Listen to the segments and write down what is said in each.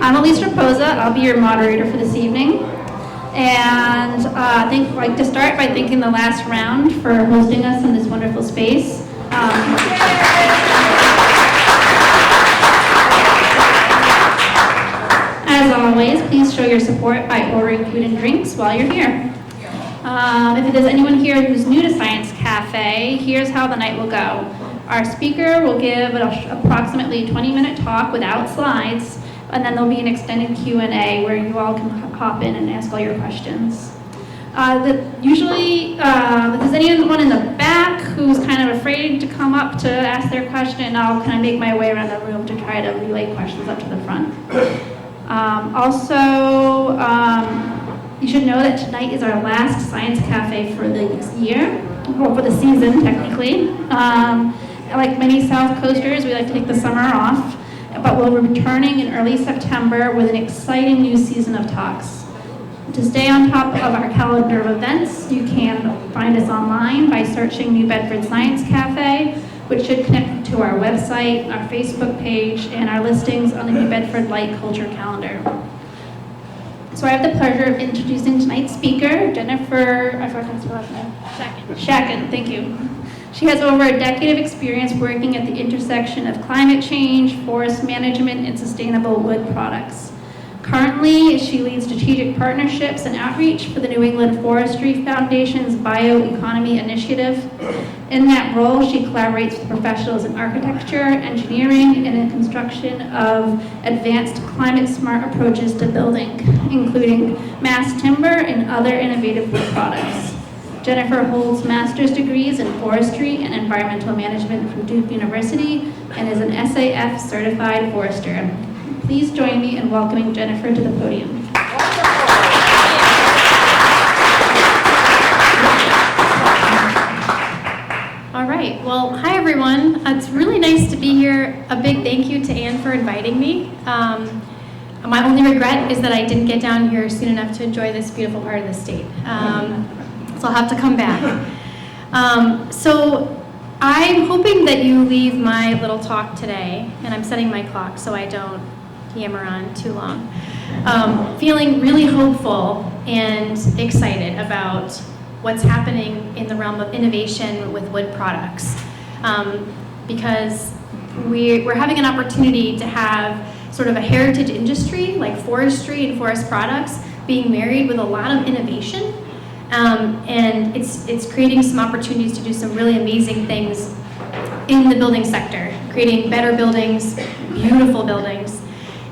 I'm Elise Raposa. I'll be your moderator for this evening. And I'd like to start by thanking the last round for hosting us in this wonderful space. As always, please show your support by ordering food and drinks while you're here. If there's anyone here who's new to Science Cafe, here's how the night will go. Our speaker will give an approximately 20-minute talk without slides, and then there'll be an extended Q&A where you all can hop in and ask all your questions. Usually, if there's anyone in the back who's kind of afraid to come up to ask their question, I'll kind of make my way around the room to try to relay questions up to the front. You should know that tonight is our last Science Cafe for the year, or for the season, technically. Like many South Coasters, we like to take the summer off, but we'll be returning in early September with an exciting new season of talks. To stay on top of our calendar of events, you can find us online by searching New Bedford Science Cafe, which should connect you to our website, our Facebook page, and our listings on the New Bedford Light Culture calendar. So I have the pleasure of introducing tonight's speaker, Jennifer, I forgot her last name. Shakun, thank you. She has over a decade of experience working at the intersection of climate change, forest management, and sustainable wood products. Currently, she leads strategic partnerships and outreach for the New England Forestry Foundation's Bioeconomy initiative. In that role, she collaborates with professionals in architecture, engineering, and in construction of advanced climate-smart approaches to building, including mass timber and other innovative wood products. Jennifer holds master's degrees in forestry and environmental management from Duke University and is an SAF certified forester. Please join me in welcoming Jennifer to the podium. All right, well, hi everyone. It's really nice to be here. A big thank you to Anne for inviting me. My only regret is that I didn't get down here soon enough to enjoy this beautiful part of the state. So I'll have to come back. So I'm hoping that you leave my little talk today, and I'm setting my clock so I don't yammer on too long, feeling really hopeful and excited about what's happening in the realm of innovation with wood products, because we're having an opportunity to have sort of a heritage industry like forestry and forest products being married with a lot of innovation, and it's creating some opportunities to do some really amazing things in the building sector, creating better buildings, beautiful buildings.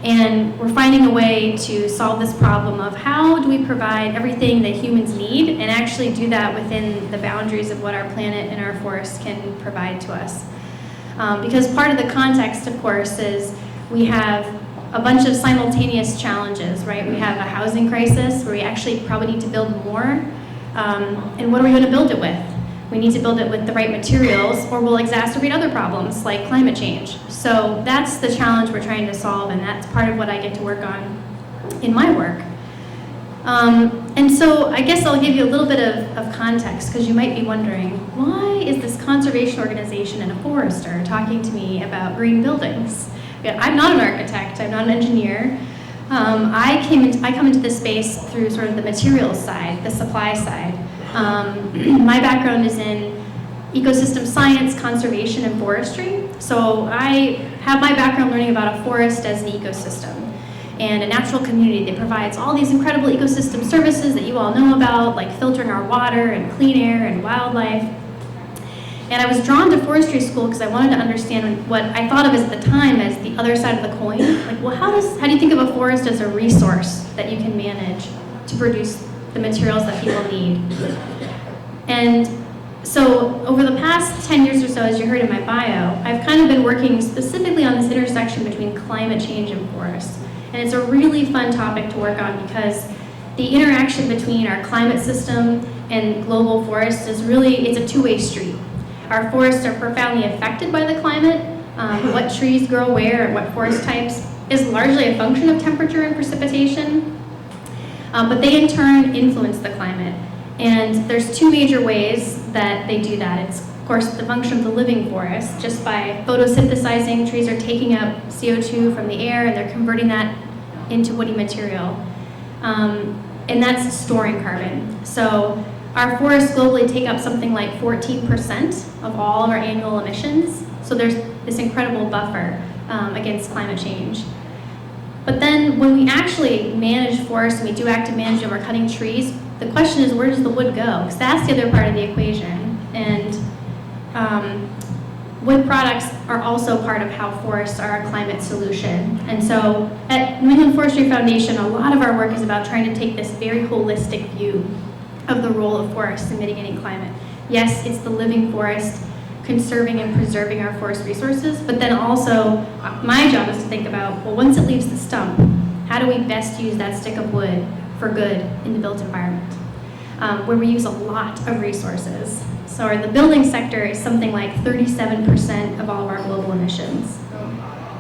And we're finding a way to solve this problem of how do we provide everything that humans need and actually do that within the boundaries of what our planet and our forests can provide to us. Because part of the context, of course, is we have a bunch of simultaneous challenges, right? We have a housing crisis where we actually probably need to build more. And what are we going to build it with? We need to build it with the right materials or we'll exacerbate other problems like climate change. So that's the challenge we're trying to solve, and that's part of what I get to work on in my work. And so I guess I'll give you a little bit of context, because you might be wondering, why is this conservation organization and a forester talking to me about green buildings? I'm not an architect, I'm not an engineer. I come into this space through sort of the materials side, the supply side. My background is in ecosystem science, conservation, and forestry. So I have my background learning about a forest as an ecosystem and a natural community that provides all these incredible ecosystem services that you all know about, like filtering our water and clean air and wildlife. And I was drawn to forestry school because I wanted to understand what I thought of as at the time as the other side of the coin. Like, well, how do you think of a forest as a resource that you can manage to produce the materials that people need? And so over the past 10 years or so, as you heard in my bio, I've kind of been working specifically on this intersection between climate change and forests. And it's a really fun topic to work on because the interaction between our climate system and global forests is really, it's a two-way street. Our forests are profoundly affected by the climate. What trees grow where and what forest types is largely a function of temperature and precipitation. But they in turn influence the climate. And there's two major ways that they do that. It's course, the function of the living forest. Just by photosynthesizing, trees are taking up CO2 from the air and they're converting that into woody material. And that's storing carbon. So our forests globally take up something like 14% of all of our annual emissions. So there's this incredible buffer against climate change. But then when we actually manage forests and we do active management of our cutting trees, the question is, where does the wood go? Because that's the other part of the equation. And wood products are also part of how forests are a climate solution. And so at New England Forestry Foundation, a lot of our work is about trying to take this very holistic view of the role of forests in mitigating climate. Yes, it's the living forest, conserving and preserving our forest resources, but then also my job is to think about, well, once it leaves the stump, how do we best use that stick of wood for good in the built environment, where we use a lot of resources. So the building sector is something like 37% of all of our global emissions.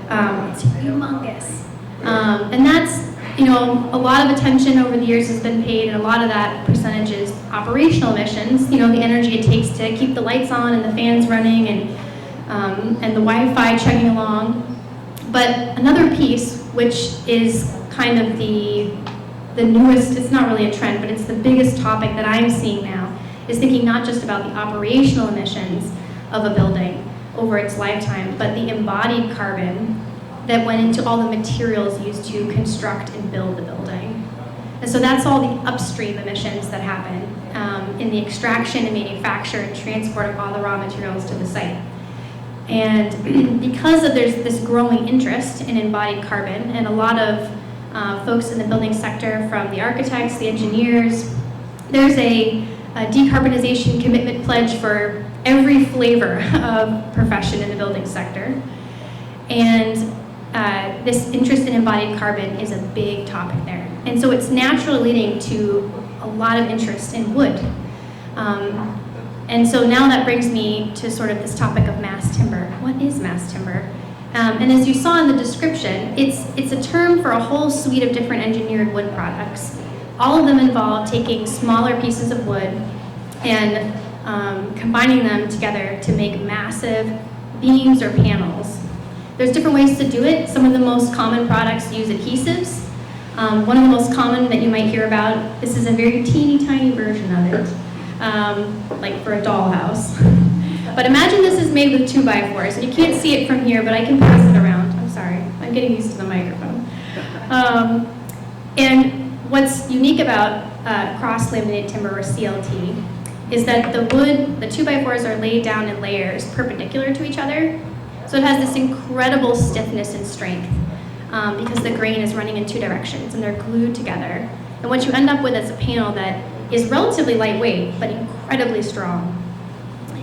It's humongous. And that's, a lot of attention over the years has been paid, and a lot of that percentage is operational emissions, the energy it takes to keep the lights on and the fans running and the Wi-Fi chugging along. But another piece, which is kind of the newest, it's not really a trend, but it's the biggest topic that I'm seeing now, is thinking not just about the operational emissions of a building over its lifetime, but the embodied carbon that went into all the materials used to construct and build the building. And so that's all the upstream emissions that happen in the extraction and manufacture and transport of all the raw materials to the site. And because there's this growing interest in embodied carbon, and a lot of folks in the building sector, from the architects, the engineers, there's a decarbonization commitment pledge for every flavor of profession in the building sector. And this interest in embodied carbon is a big topic there. And so it's naturally leading to a lot of interest in wood. And so now that brings me to sort of this topic of mass timber. What is mass timber? And as you saw in the description, it's a term for a whole suite of different engineered wood products. All of them involve taking smaller pieces of wood and combining them together to make massive beams or panels. There's different ways to do it. Some of the most common products use adhesives. One of the most common that you might hear about, this is a very teeny tiny version of it, like for a dollhouse. But imagine this is made with 2x4s, and you can't see it from here, but I can pass it around. I'm sorry, I'm getting used to the microphone. And what's unique about cross-laminated timber, or CLT, is that the wood, the 2x4s are laid down in layers perpendicular to each other. So it has this incredible stiffness and strength because the grain is running in two directions and they're glued together. And what you end up with is a panel that is relatively lightweight but incredibly strong.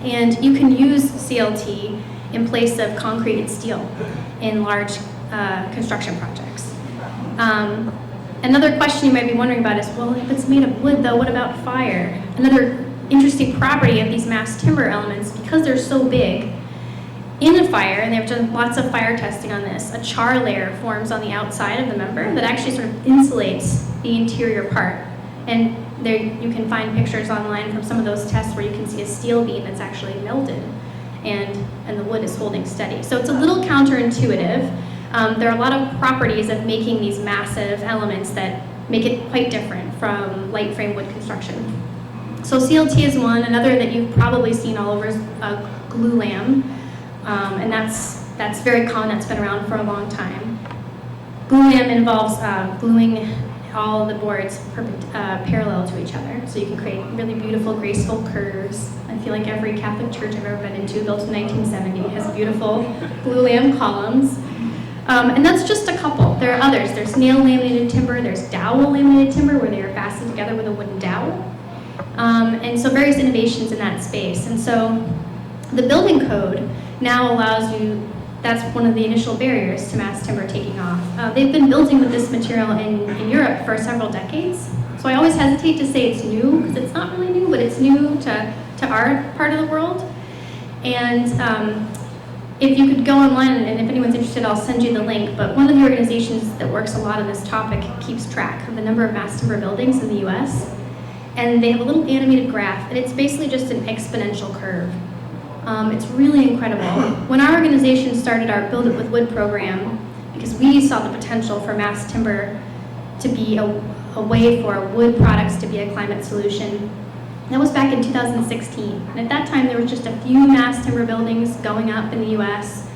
And you can use CLT in place of concrete and steel in large construction projects. Another question you might be wondering about is, well, if it's made of wood though, what about fire? Another interesting property of these mass timber elements, because they're so big, in a fire, and they've done lots of fire testing on this, a char layer forms on the outside of the member that actually sort of insulates the interior part. And there you can find pictures online from some of those tests where you can see a steel beam that's actually melted and the wood is holding steady. So it's a little counterintuitive. There are a lot of properties of making these massive elements that make it quite different from light frame wood construction. So CLT is one. Another that you've probably seen all over is glulam. And that's very common, that's been around for a long time. Glulam involves gluing all the boards parallel to each other, so you can create really beautiful, graceful curves. I feel like every Catholic church I've ever been into, built in 1970, has beautiful glulam columns. And that's just a couple. There are others. There's nail laminated timber, there's dowel laminated timber, where they are fastened together with a wooden dowel. And so various innovations in that space. And so the building code now allows you, that's one of the initial barriers to mass timber taking off. They've been building with this material in Europe for several decades. So I always hesitate to say it's new, because it's not really new, but it's new to our part of the world. And if you could go online, and if anyone's interested, I'll send you the link, but one of the organizations that works a lot on this topic keeps track of the number of mass timber buildings in the US. And they have a little animated graph, and it's basically just an exponential curve It's really incredible. When our organization started our Build It With Wood program, because we saw the potential for mass timber to be a way for wood products to be a climate solution, that was back in 2016. And at that time, there were just a few mass timber buildings going up in the US.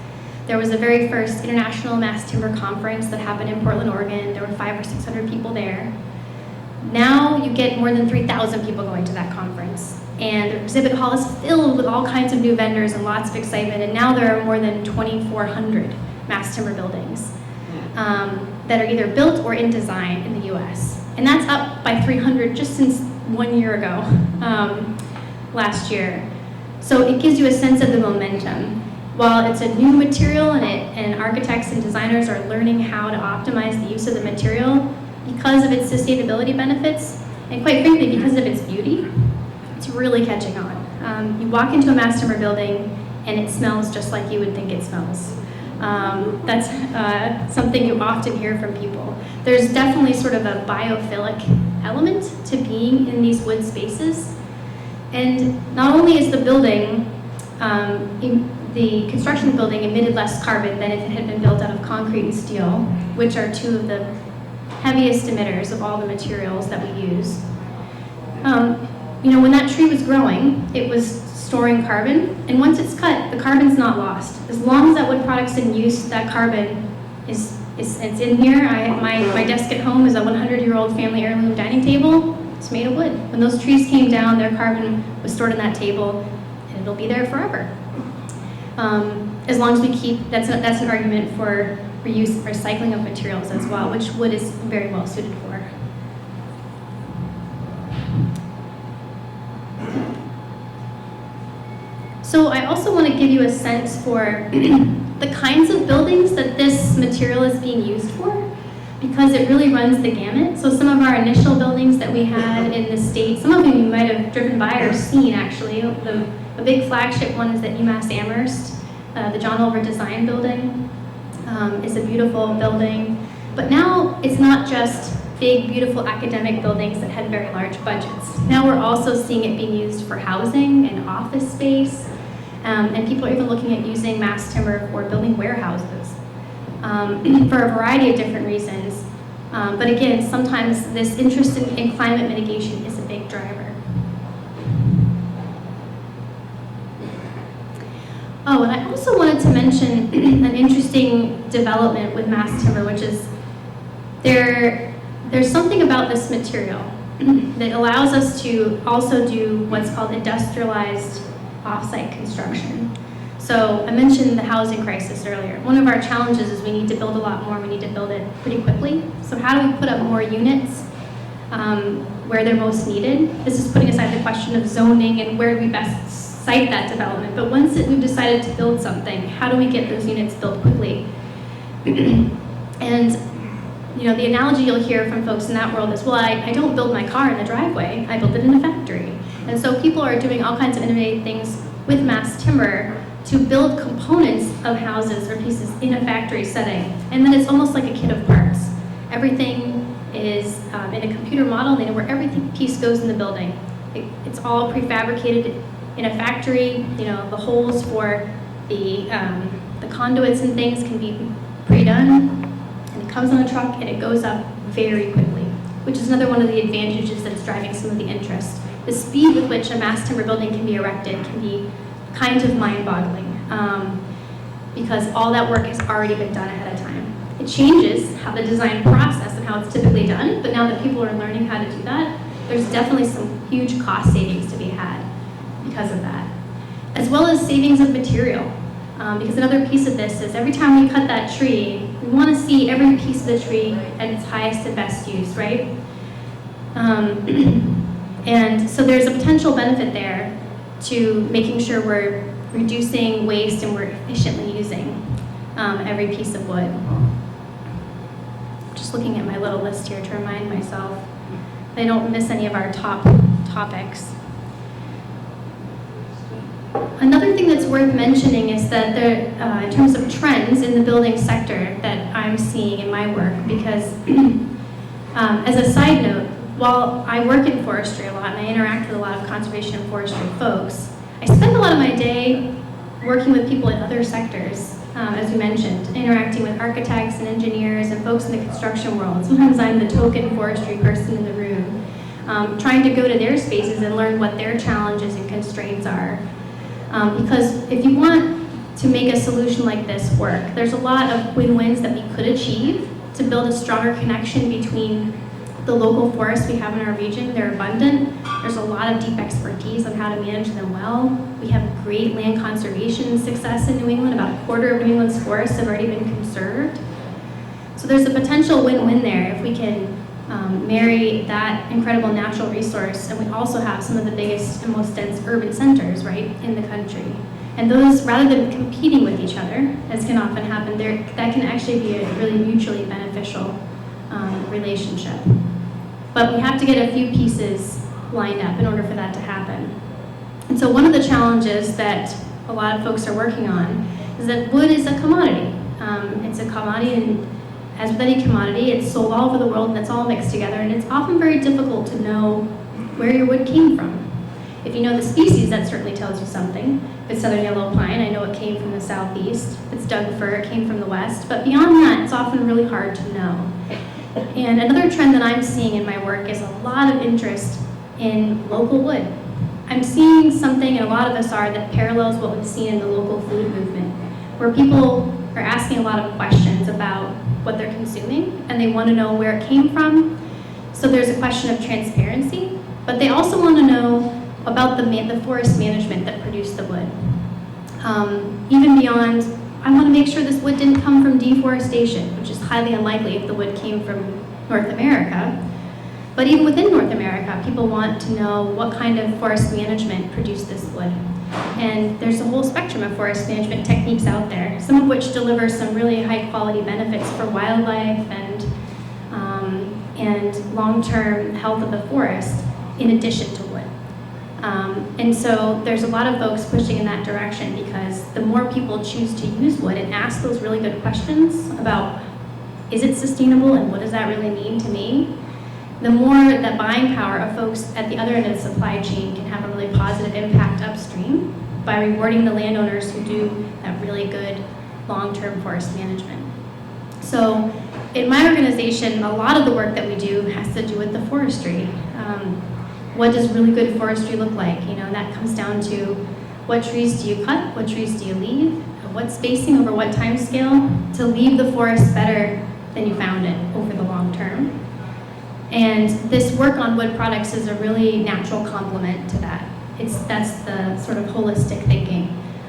There was the very first International Mass Timber Conference that happened in Portland, Oregon. There were 500 or 600 people there. Now you get more than 3,000 people going to that conference. And the exhibit hall is filled with all kinds of new vendors and lots of excitement. And now there are more than 2,400 mass timber buildings that are either built or in design in the US. And that's up by 300 just since 1 year ago, last year. So it gives you a sense of the momentum. While it's a new material and architects and designers are learning how to optimize the use of the material because of its sustainability benefits, and quite frankly, because of its beauty, it's really catching on. You walk into a mass timber building and it smells just like you would think it smells. That's something you often hear from people. There's definitely sort of a biophilic element to being in these wood spaces. And not only is the building, the construction building emitted less carbon than if it had been built out of concrete and steel, which are two of the heaviest emitters of all the materials that we use. When that tree was growing, it was storing carbon, and once it's cut, the carbon's not lost. As long as that wood product's in use, that carbon it's in here. My desk at home is a 100-year-old family heirloom dining table. It's made of wood. When those trees came down, their carbon was stored in that table, and it'll be there forever. As long as we keep, that's an argument for reuse and recycling of materials as well, which wood is very well suited for. So I also want to give you a sense for the kinds of buildings that this material is being used for, because it really runs the gamut. So some of our initial buildings that we had in the state, some of them you might have driven by or seen actually. The big flagship one is at UMass Amherst, the John Olver Design Building. Is a beautiful building. But now it's not just big, beautiful academic buildings that had very large budgets. Now we're also seeing it being used for housing and office space. And people are even looking at using mass timber for building warehouses for a variety of different reasons. But again, sometimes this interest in climate mitigation is a big driver. Oh, and I also wanted to mention an interesting development with mass timber, which is there's something about this material that allows us to also do what's called industrialized off-site construction. So I mentioned the housing crisis earlier. One of our challenges is we need to build a lot more. We need to build it pretty quickly. So how do we put up more units where they're most needed? This is putting aside the question of zoning and where do we best site that development. But once we've decided to build something, how do we get those units built quickly? And the analogy you'll hear from folks in that world is, well, I don't build my car in the driveway. I build it in a factory. And so people are doing all kinds of innovative things with mass timber to build components of houses or pieces in a factory setting. And then it's almost like a kit of parts. Everything is in a computer model. They know where every piece goes in the building. It's all prefabricated in a factory. The holes for the conduits and things can be pre-done. And it comes on a truck and it goes up very quickly, which is another one of the advantages that's driving some of the interest. The speed with which a mass timber building can be erected can be kind of mind-boggling because all that work has already been done ahead of time. It changes how the design process and how it's typically done, but now that people are learning how to do that, there's definitely some huge cost savings to be had because of that, as well as savings of material. Because another piece of this is every time we cut that tree, we want to see every piece of the tree at its highest and best use, right? And so there's a potential benefit there to making sure we're reducing waste and we're efficiently using every piece of wood. Just looking at my little list here to remind myself that I don't miss any of our top topics. Another thing that's worth mentioning is that there, in terms of trends in the building sector that I'm seeing in my work, because as a side note, while I work in forestry a lot and I interact with a lot of conservation and forestry folks, I spend a lot of my day working with people in other sectors, as we mentioned, interacting with architects and engineers and folks in the construction world. Sometimes I'm the token forestry person in the room, trying to go to their spaces and learn what their challenges and constraints are. Because if you want to make a solution like this work, there's a lot of win-wins that we could achieve to build a stronger connection between the local forests we have in our region. They're abundant. There's a lot of deep expertise on how to manage them well. We have great land conservation success in New England. About a quarter of New England's forests have already been conserved. So there's a potential win-win there if we can marry that incredible natural resource, and we also have some of the biggest and most dense urban centers, right, in the country. And those, rather than competing with each other, as can often happen, that can actually be a really mutually beneficial relationship. But we have to get a few pieces lined up in order for that to happen. And so one of the challenges that a lot of folks are working on is that wood is a commodity. It's a commodity, and as with any commodity, it's sold all over the world and it's all mixed together, and it's often very difficult to know where your wood came from. If you know the species, that certainly tells you something. If it's southern yellow pine, I know it came from the southeast. If it's Doug fir, it came from the west. But beyond that, it's often really hard to know. And another trend that I'm seeing in my work is a lot of interest in local wood. I'm seeing something, and a lot of us are, that parallels what we've seen in the local food movement, where people are asking a lot of questions about what they're consuming, and they want to know where it came from. So there's a question of transparency, but they also want to know about the forest management that produced the wood. Even beyond, I want to make sure this wood didn't come from deforestation, which is highly unlikely if the wood came from North America. But even within North America, people want to know what kind of forest management produced this wood. And there's a whole spectrum of forest management techniques out there, some of which deliver some really high quality benefits for wildlife and long-term health of the forest in addition to wood. And so there's a lot of folks pushing in that direction, because the more people choose to use wood and ask those really good questions about, is it sustainable and what does that really mean to me, the more the buying power of folks at the other end of the supply chain can have a really positive impact upstream by rewarding the landowners who do that really good long-term forest management. So in my organization, a lot of the work that we do has to do with the forestry. What does really good forestry look like? You know, and that comes down to what trees do you cut, what trees do you leave, what spacing over what time scale to leave the forest better than you found it over the long term. And this work on wood products is a really natural complement to that. That's the sort of holistic thinking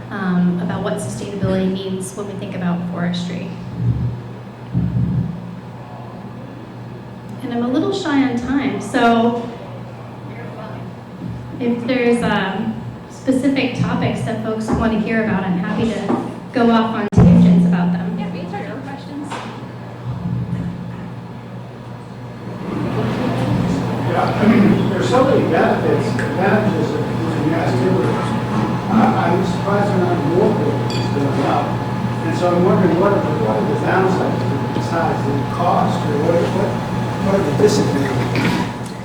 about what sustainability means when we think about forestry. And I'm a little shy on time, so if there's specific topics that folks want to hear about, I'm happy to go off on tangents about them. Yeah, we answer your questions. Yeah, I mean, there's so many advantages of using mass timber. I'm surprised they're not more buildings going up. And so I'm wondering what are the downsides besides the cost, or what are the disadvantages?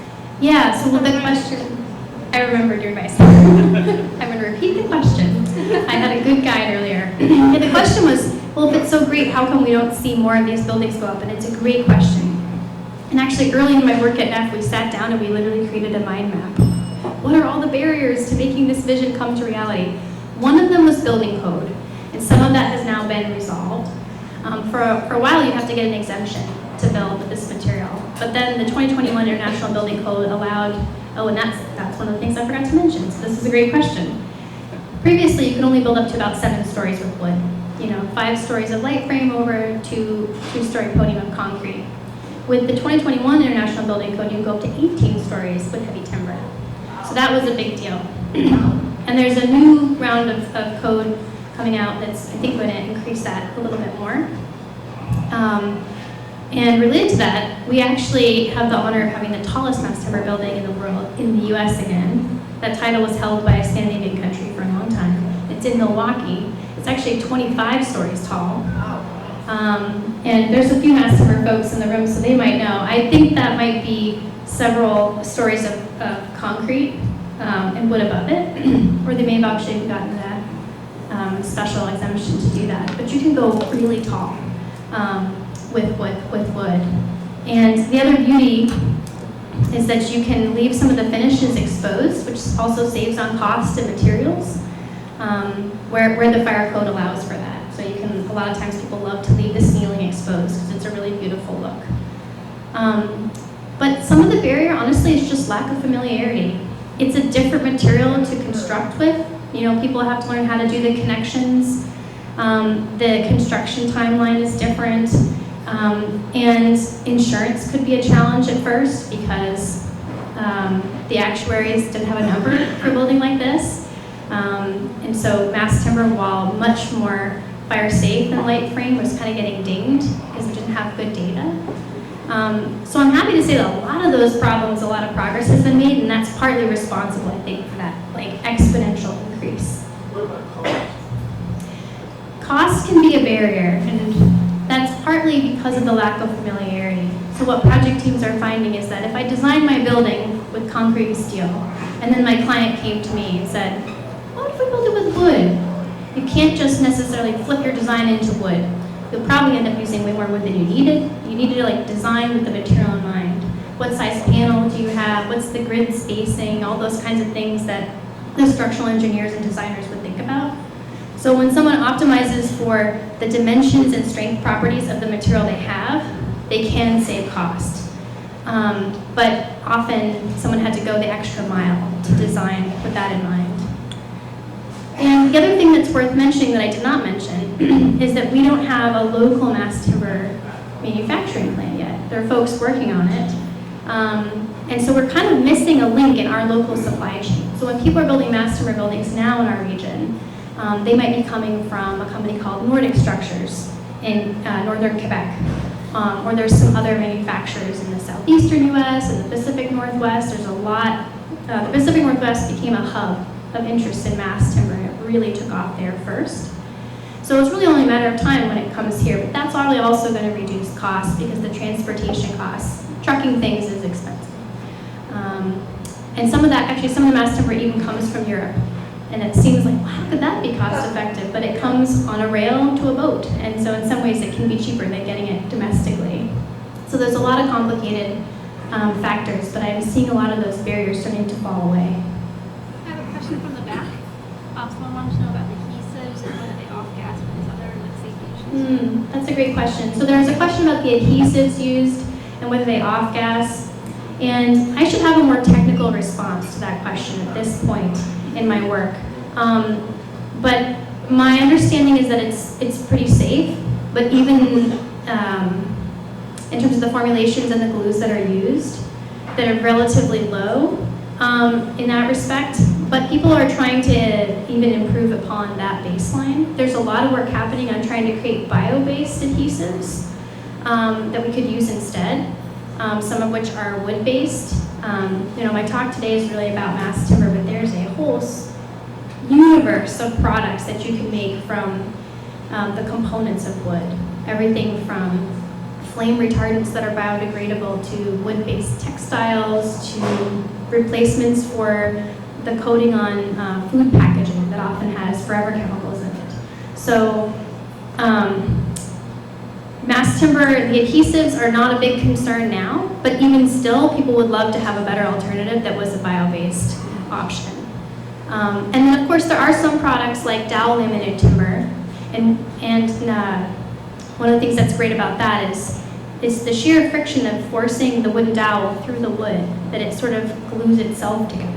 Yeah, so the question, I remembered your advice. I'm going to repeat the question. I had a good guide earlier. And the question was, well, if it's so great, how come we don't see more of these buildings go up? And it's a great question. And actually, early in my work at NEF, we sat down and we literally created a mind map. What are all the barriers to making this vision come to reality? One of them was building code, and some of that has now been resolved. For a while, you have to get an exemption to build with this material. But then the 2021 International Building Code allowed, and that's one of the things I forgot to mention, so this is a great question. Previously, you could only build up to about 7 stories with wood. 5 stories of light frame over 2-story podium of concrete. With the 2021 International Building Code, you can go up to 18 stories with heavy timber. So that was a big deal. And there's a new round of code coming out that's, I think, going to increase that a little bit more. And related to that, we actually have the honor of having the tallest mass timber building in the world, in the US again. That title was held by a Scandinavian country for a long time. It's in Milwaukee. It's actually 25 stories tall. And there's a few mass timber folks in the room, so they might know. I think that might be several stories of concrete and wood above it, or they may have actually gotten that special exemption to do that. But you can go really tall with wood. And the other beauty is that you can leave some of the finishes exposed, which also saves on cost and materials, where the fire code allows for that. So you can, a lot of times people love to leave the ceiling exposed because it's a really beautiful look. But some of the barrier, honestly, is just lack of familiarity. It's a different material to construct with. You know, people have to learn how to do the connections. The construction timeline is different. And insurance could be a challenge at first because the actuaries didn't have a number for a building like this. And so mass timber, while much more fire safe than light frame, was kind of getting dinged because we didn't have good data. So I'm happy to say that a lot of those problems, a lot of progress has been made, and that's partly responsible, I think, for that like exponential increase. What about cost? Cost can be a barrier, and that's partly because of the lack of familiarity. So what project teams are finding is that if I design my building with concrete and steel, and then my client came to me and said, what if we build it with wood? You can't just necessarily flip your design into wood. You'll probably end up using way more wood than you needed. You need to like design with the material in mind. What size panel do you have? What's the grid spacing? All those kinds of things that the structural engineers and designers would think about. So when someone optimizes for the dimensions and strength properties of the material they have, they can save cost. But often someone had to go the extra mile to design with that in mind. And the other thing that's worth mentioning that I did not mention is that we don't have a local mass timber manufacturing plant yet. There are folks working on it. And so we're kind of missing a link in our local supply chain. So when people are building mass timber buildings now in our region, they might be coming from a company called Nordic Structures in northern Quebec. Or there's some other manufacturers in the southeastern US and the Pacific Northwest. There's a lot. The Pacific Northwest became a hub of interest in mass timber. It really took off there first. So it's really only a matter of time when it comes here, but that's probably also going to reduce costs because the transportation costs, trucking things is expensive. And some of that, actually some of the mass timber even comes from Europe. And it seems like, well, how could that be cost effective? But it comes on a rail to a boat. And so in some ways it can be cheaper than getting it domestically. So there's a lot of complicated factors, but I'm seeing a lot of those barriers starting to fall away. I have a question from the back. Someone wants to know about adhesives and whether they off-gas with other like safety issues. That's a great question. So there's a question about the adhesives used and whether they off-gas. And I should have a more technical response to that question at this point in my work. But my understanding is that it's pretty safe, but even in terms of the formulations and the glues that are used, that are relatively low in that respect. But people are trying to even improve upon that baseline. There's a lot of work happening on trying to create bio-based adhesives that we could use instead, some of which are wood-based. My talk today is really about mass timber, but there's a whole universe of products that you can make from the components of wood. Everything from flame retardants that are biodegradable to wood-based textiles to replacements for the coating on food packaging that often has forever chemicals in it. So mass timber, the adhesives are not a big concern now, but even still, people would love to have a better alternative that was a bio-based option. And then of course there are some products like dowel laminated timber, and one of the things that's great about that is the sheer friction of forcing the wooden dowel through the wood, that it sort of glues itself together.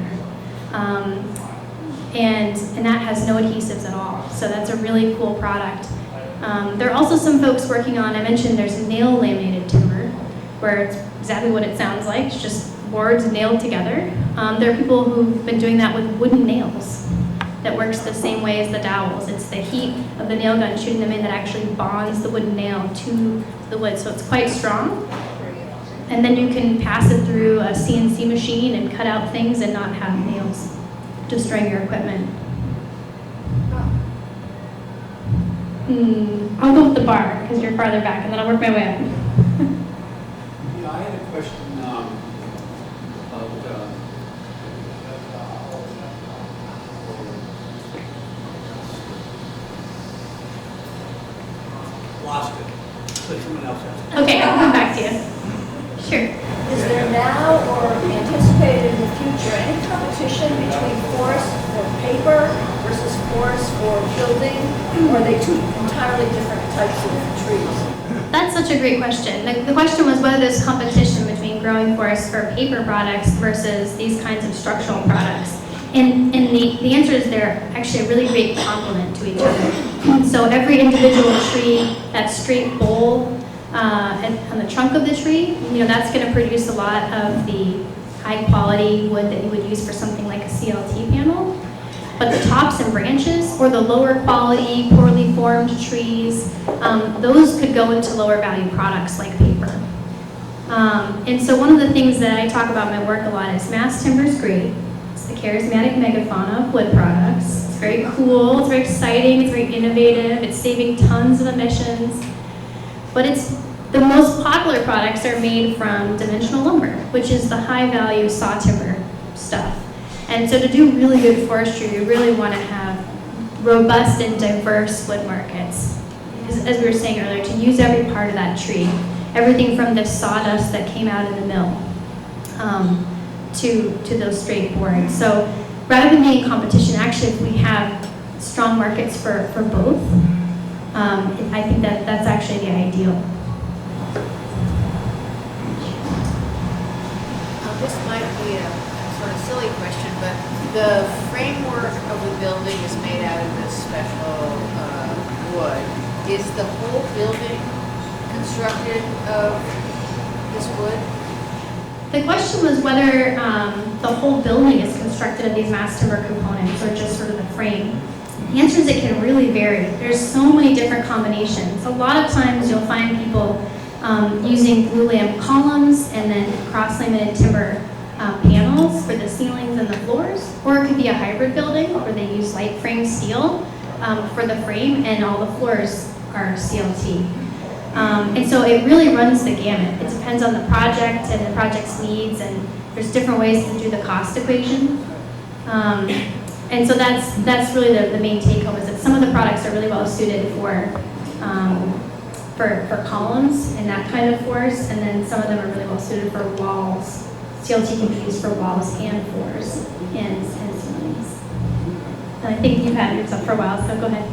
And that has no adhesives at all, so that's a really cool product. There are also some folks working on, I mentioned there's nail laminated timber, where it's exactly what it sounds like, it's just boards nailed together. There are people who've been doing that with wooden nails that works the same way as the dowels. It's the heat of the nail gun shooting them in that actually bonds the wooden nail to the wood, so it's quite strong. And then you can pass it through a CNC machine and cut out things and not have nails destroying your equipment. I'll go with the bar, because you're farther back, and then I'll work my way up. Yeah, I had a question about lost it. Let someone else ask. Okay, I'll come back to you. Sure. Is there now or anticipated in the future any competition between forests for paper versus forests for building? Or are they two entirely different types of trees? That's such a great question. The question was whether there's competition between growing forests for paper products versus these kinds of structural products. And the answer is they're actually a really great complement to each other. So every individual tree, that straight bowl on the trunk of the tree, that's going to produce a lot of the high quality wood that you would use for something like a CLT panel. But the tops and branches, or the lower quality, poorly formed trees, those could go into lower value products like paper. And so one of the things that I talk about in my work a lot is mass timber is great. It's the charismatic megafauna of wood products. It's very cool, it's very exciting, it's very innovative, it's saving tons of emissions. But the most popular products are made from dimensional lumber, which is the high value saw timber stuff. And so to do really good forestry, you really want to have robust and diverse wood markets. As we were saying earlier, to use every part of that tree, everything from the sawdust that came out in the mill to those straight boards. So rather than being competition, actually if we have strong markets for both, I think that's actually the ideal. This might be a sort of silly question, but the framework of the building is made out of this special wood. Is the whole building constructed of this wood? The question was whether the whole building is constructed of these mass timber components or just sort of the frame. The answer is it can really vary. There's so many different combinations. A lot of times you'll find people using glue lamp columns and then cross-laminated timber panels for the ceilings and the floors, or it could be a hybrid building where they use light frame steel for the frame and all the floors are CLT. And so it really runs the gamut. It depends on the project and the project's needs, and there's different ways to do the cost equation. And so that's really the main take home, is that some of the products are really well suited for columns and that kind of force, and then some of them are really well suited for walls. CLT can be used for walls and floors and ceilings. And I think you've had yours up for a while, so go ahead.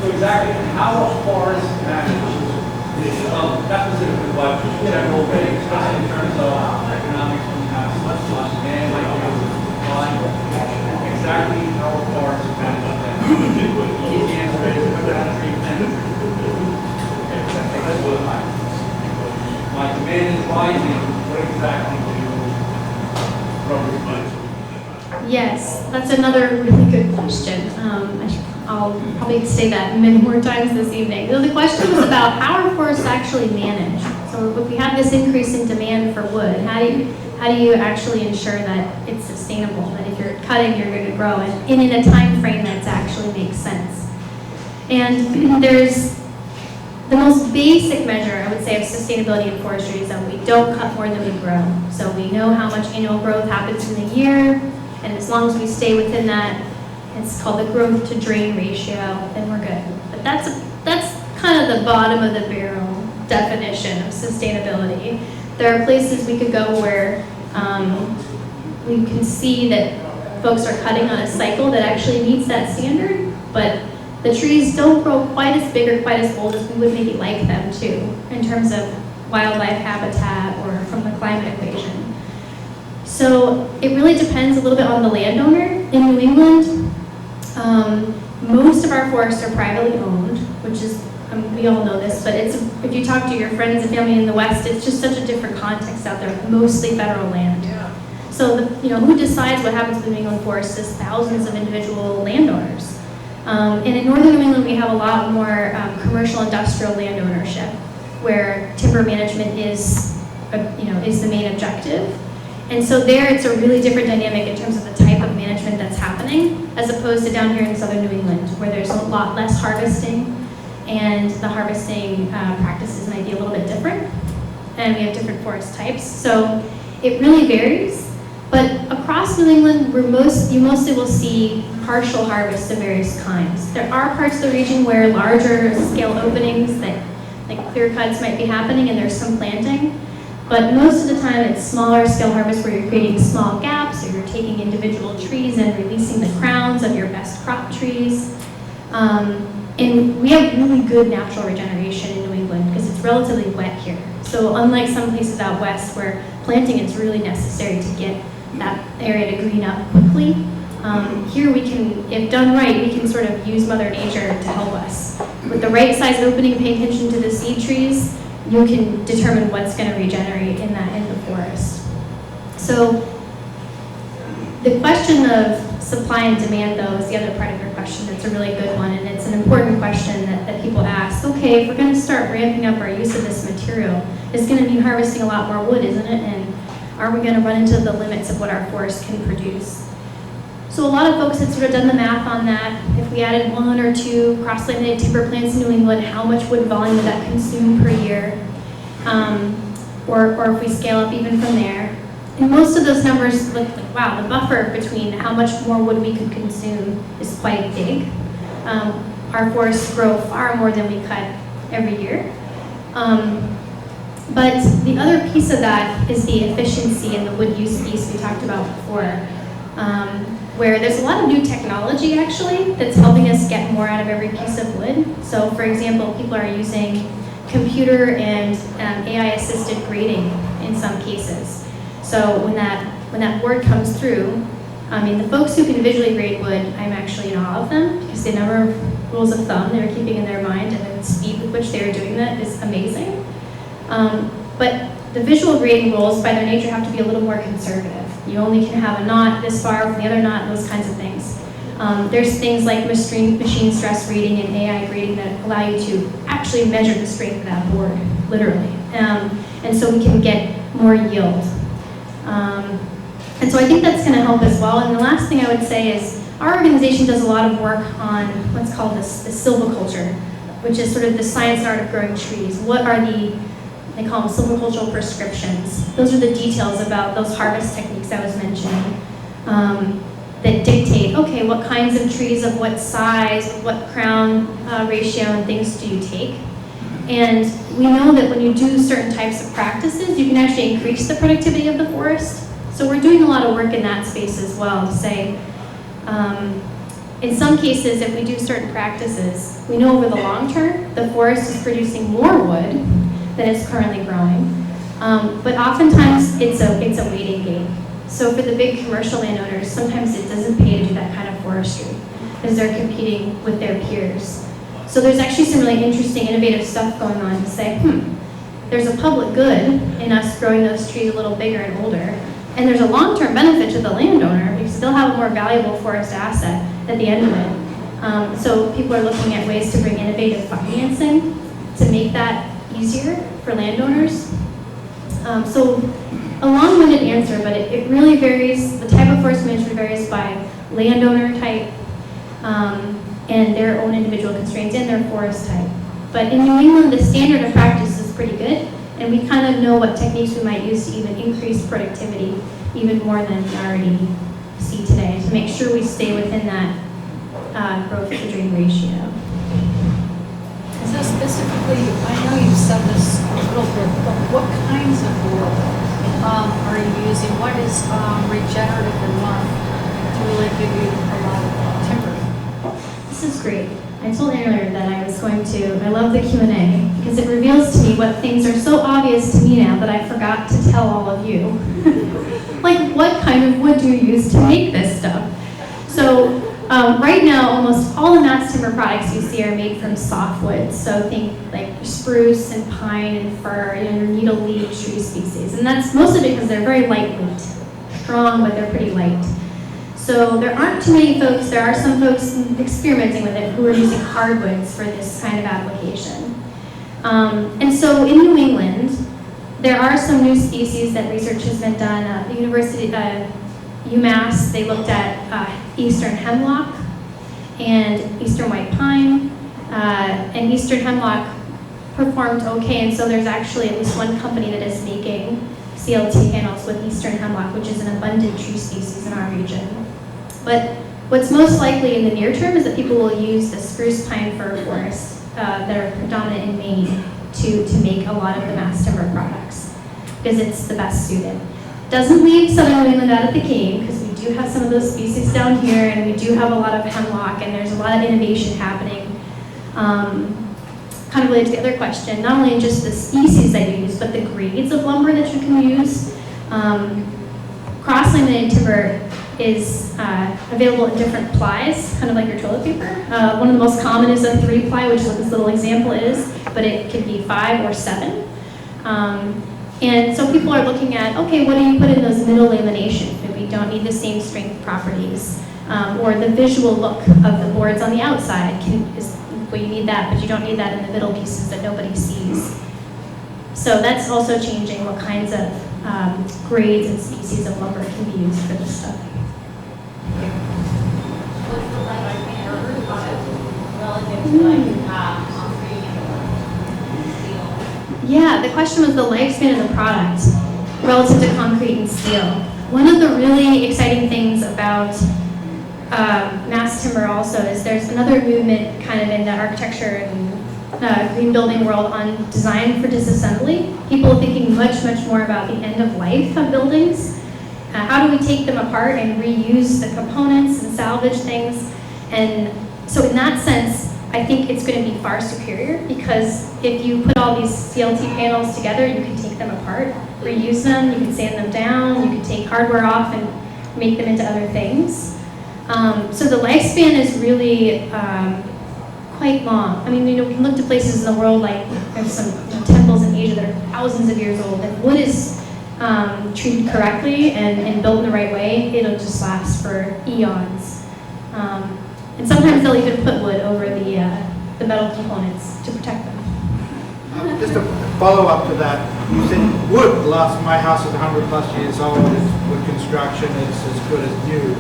So exactly how a forest manages this, not specifically, but general things, in terms of economics, when you have much demand, like exactly how a forest manages that. The easy answer is put down a tree plant. Okay, that takes a little time. My demand is rising, what exactly do growers do? Yes, that's another really good question. I'll probably say that many more times this evening. So the question was about how are forests actually managed. So if we have this increase in demand for wood, how do you actually ensure that it's sustainable, that if you're cutting, you're going to grow, and in a time frame that actually makes sense. And there's the most basic measure, I would say, of sustainability in forestry is that we don't cut more than we grow. So we know how much annual growth happens in the year, and as long as we stay within that, it's called the growth to drain ratio, then we're good. But that's kind of the bottom of the barrel definition of sustainability. There are places we could go where we can see that folks are cutting on a cycle that actually meets that standard, but the trees don't grow quite as big or quite as old as we would maybe like them to in terms of wildlife habitat or from the climate equation. So it really depends a little bit on the landowner. In New England, most of our forests are privately owned, which is, we all know this, but if you talk to your friends and family in the West, it's just such a different context out there, mostly federal land. Yeah. So who decides what happens to the New England forests is thousands of individual landowners. And in northern New England, we have a lot more commercial industrial land ownership, where timber management is the main objective. And so there, it's a really different dynamic in terms of the type of management that's happening, as opposed to down here in southern New England, where there's a lot less harvesting, and the harvesting practices might be a little bit different, and we have different forest types. So it really varies. But across New England, you mostly will see partial harvests of various kinds. There are parts of the region where larger scale openings, that like clear cuts might be happening, and there's some planting. But most of the time it's smaller scale harvests where you're creating small gaps, or you're taking individual trees and releasing the crowns of your best crop trees. And we have really good natural regeneration in New England because it's relatively wet here. So unlike some places out west where planting is really necessary to get that area to green up quickly, here we can, if done right, we can sort of use Mother Nature to help us. With the right size opening, pay attention to the seed trees, you can determine what's going to regenerate in the forest. So the question of supply and demand, though, is the other part of your question. That's a really good one, and it's an important question that people ask. Okay, if we're going to start ramping up our use of this material, it's going to be harvesting a lot more wood, isn't it? And are we going to run into the limits of what our forest can produce? So a lot of folks have sort of done the math on that. If we added 1 or 2 cross-laminated timber plants in New England, how much wood volume would that consume per year? Or if we scale up even from there. And most of those numbers look like, wow, the buffer between how much more wood we could consume is quite big. Our forests grow far more than we cut every year. But the other piece of that is the efficiency and the wood use piece we talked about before, where there's a lot of new technology actually that's helping us get more out of every piece of wood. So for example, people are using computer and AI-assisted grading in some cases. So when that board comes through, I mean, the folks who can visually grade wood, I'm actually in awe of them because the number of rules of thumb they were keeping in their mind and the speed with which they were doing that is amazing. But the visual grading rules, by their nature, have to be a little more conservative. You only can have a knot this far from the other knot, those kinds of things. There's things like machine stress reading and AI grading that allow you to actually measure the strength of that board, literally. And so we can get more yield. And so I think that's going to help as well. And the last thing I would say is our organization does a lot of work on what's called the silviculture, which is sort of the science and art of growing trees. What are they call them silvicultural prescriptions. Those are the details about those harvest techniques I was mentioning that dictate, okay, what kinds of trees of what size, what crown ratio and things do you take. And we know that when you do certain types of practices, you can actually increase the productivity of the forest. So we're doing a lot of work in that space as well to say, in some cases, if we do certain practices, we know over the long term, the forest is producing more wood than it's currently growing. But oftentimes, it's a waiting game. So for the big commercial landowners, sometimes it doesn't pay to do that kind of forestry because they're competing with their peers. So there's actually some really interesting, innovative stuff going on to say, there's a public good in us growing those trees a little bigger and older, and there's a long-term benefit to the landowner because they'll have a more valuable forest asset at the end of it. So people are looking at ways to bring innovative financing to make that easier for landowners. So a long-winded answer, but it really varies. The type of forest management varies by landowner type and their own individual constraints and their forest type. But in New England, the standard of practice is pretty good, and we kind of know what techniques we might use to even increase productivity even more than we already see today to make sure we stay within that growth to drain ratio. So specifically, I know you've said this a little bit, but what kinds of wood are you using? What is regenerative enough to really give you a lot of timber? This is great. I told Ann earlier that I love the Q&A because it reveals to me what things are so obvious to me now that I forgot to tell all of you. Like, what kind of wood do you use to make this stuff? So right now, almost all the mass timber products you see are made from softwoods. So think like spruce and pine and fir, your needle leaf tree species. And that's mostly because they're very lightweight, strong, but they're pretty light. So there aren't too many folks, there are some folks experimenting with it who are using hardwoods for this kind of application. And so in New England, there are some new species that research has been done. The University of UMass, they looked at eastern hemlock and eastern white pine, and eastern hemlock performed okay, and so there's actually at least one company that is making CLT panels with eastern hemlock, which is an abundant tree species in our region. But What's most likely in the near term is that people will use the spruce pine fir forests that are predominant in Maine to make a lot of the mass timber products because it's the best suited. Doesn't leave southern New England out of the game because we do have some of those species down here and we do have a lot of hemlock and there's a lot of innovation happening. Kind of related to the other question, not only just the species that you use, but the grades of lumber that you can use. Cross-laminated timber is available in different plies, kind of like your toilet paper. One of the most common is a 3-ply, which is what this little example is, but it can be 5 or 7. And so people are looking at, okay, what do you put in those middle laminations? Maybe you don't need the same strength properties. Or the visual look of the boards on the outside well, you need that, but you don't need that in the middle pieces that nobody sees. So that's also changing what kinds of grades and species of lumber can be used for this stuff. What's the lifespan or relative to concrete and steel? Yeah, the question was the lifespan of the product relative to concrete and steel. One of the really exciting things about mass timber also is there's another movement kind of in the architecture and green building world on design for disassembly. People are thinking much, much more about the end of life of buildings. How do we take them apart and reuse the components and salvage things? And so in that sense, I think it's going to be far superior because if you put all these CLT panels together, you can take them apart, reuse them, you can sand them down, you can take hardware off and make them into other things. So the lifespan is really quite long. I mean, we can look to places in the world like there's some temples in Asia that are thousands of years old. If wood is treated correctly and built in the right way, it'll just last for eons. And sometimes they'll even put wood over the metal components to protect them. Just a follow-up to that, you said wood lasts, my house is 100 plus years old, it's wood construction, it's as good as new.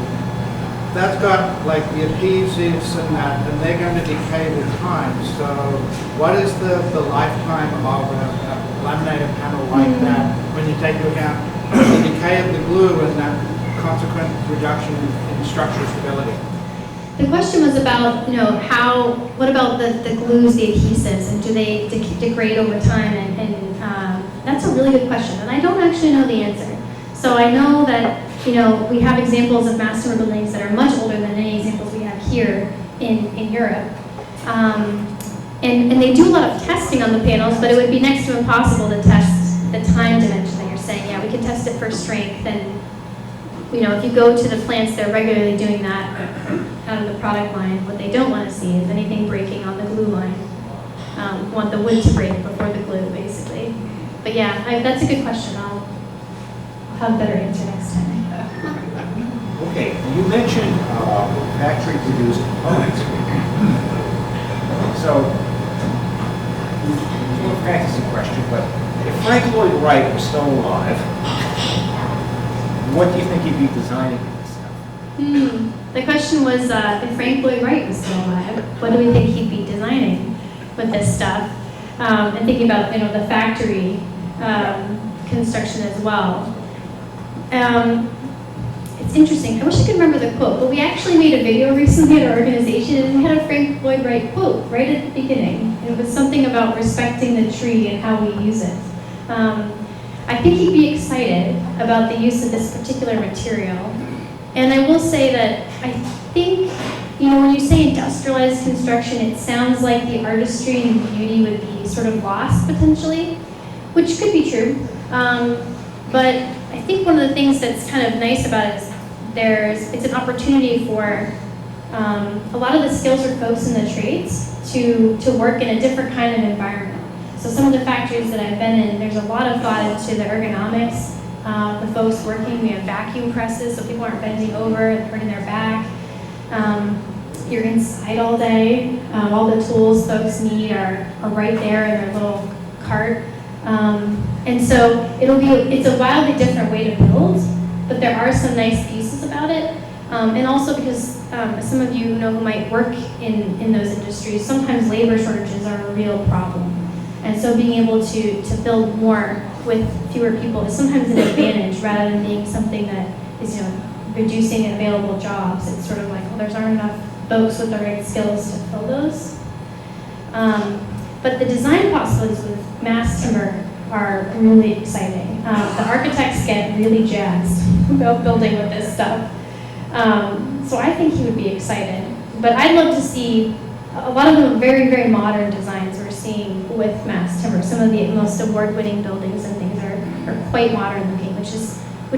That's got like the adhesives and that, and they're going to decay with time. So what is the lifetime of a laminated panel like that when you take into account the decay of the glue and that consequent reduction in structural stability? The question was about, what about the glues, the adhesives, and do they degrade over time? And that's a really good question, and I don't actually know the answer. So I know that, we have examples of mass timber buildings that are much older than any examples we have here in Europe. And they do a lot of testing on the panels, but it would be next to impossible to test the time dimension that you're saying. Yeah, we can test it for strength, and if you go to the plants, they're regularly doing that out of the product line. What they don't want to see is anything breaking on the glue line. Want the wood to break before the glue, basically. But yeah, that's a good question. I'll have a better answer next time. Okay, you mentioned factory-produced components. So, it's a little fantasy question, but if Frank Lloyd Wright was still alive, what do you think he'd be designing in this stuff? The question was, if Frank Lloyd Wright was still alive, what do we think he'd be designing with this stuff? And thinking about, the factory construction as well. It's interesting. I wish I could remember the quote, but we actually made a video recently at our organization, and we had a Frank Lloyd Wright quote right at the beginning. And it was something about respecting the tree and how we use it. I think he'd be excited about the use of this particular material. And I will say that I think, when you say industrialized construction, it sounds like the artistry and beauty would be sort of lost potentially, which could be true. But I think one of the things that's kind of nice about it is it's an opportunity for a lot of the skilled folks in the trades to work in a different kind of environment. So some of the factories that I've been in, there's a lot of thought into the ergonomics. The folks working, we have vacuum presses, so people aren't bending over and hurting their back. You're inside all day. All the tools folks need are right there in their little cart. And so it's a wildly different way to build, but there are some nice pieces about it. And also because some of you who might work in those industries, sometimes labor shortages are a real problem. And so being able to build more with fewer people is sometimes an advantage rather than being something that is reducing available jobs. It's sort of like, well, there's aren't enough folks with the right skills to fill those. But the design possibilities with mass timber are really exciting. The architects get really jazzed about building with this stuff. So I think he would be excited. But I'd love to see a lot of the very, very modern designs we're seeing with mass timber. Some of the most award-winning buildings and things are quite modern looking, which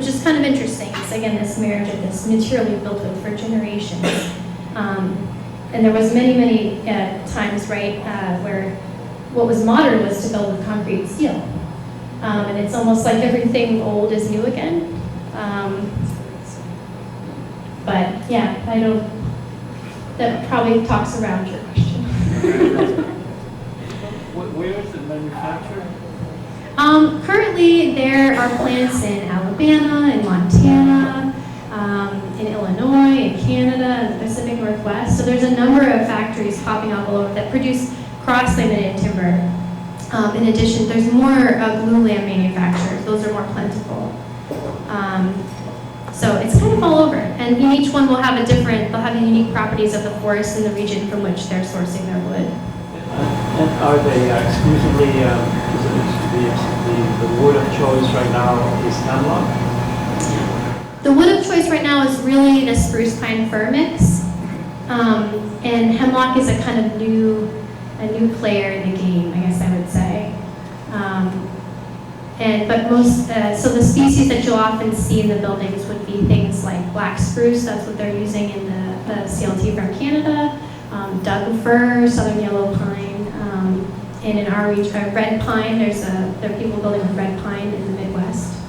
is kind of interesting. It's again this marriage of this material we've built with for generations. And there was many times, right, where what was modern was to build with concrete steel. And it's almost like everything old is new again. But yeah, that probably talks around your question. Where is it manufactured? Currently, there are plants in Alabama, in Montana, in Illinois, in Canada, in the Pacific Northwest. So there's a number of factories popping up all over that produce cross-laminated timber. In addition, there's more glulam manufacturers. Those are more plentiful. So it's kind of all over. And each one will have they'll have the unique properties of the forest and the region from which they're sourcing their wood. And are they exclusively, the wood of choice right now is hemlock? The wood of choice right now is really the spruce pine fir mix. And hemlock is a kind of new player in the game, I guess I would say. So the species that you'll often see in the buildings would be things like black spruce. That's what they're using in the CLT from Canada. Doug fir, southern yellow pine, and in our region, red pine. There are people building with red pine in the Midwest.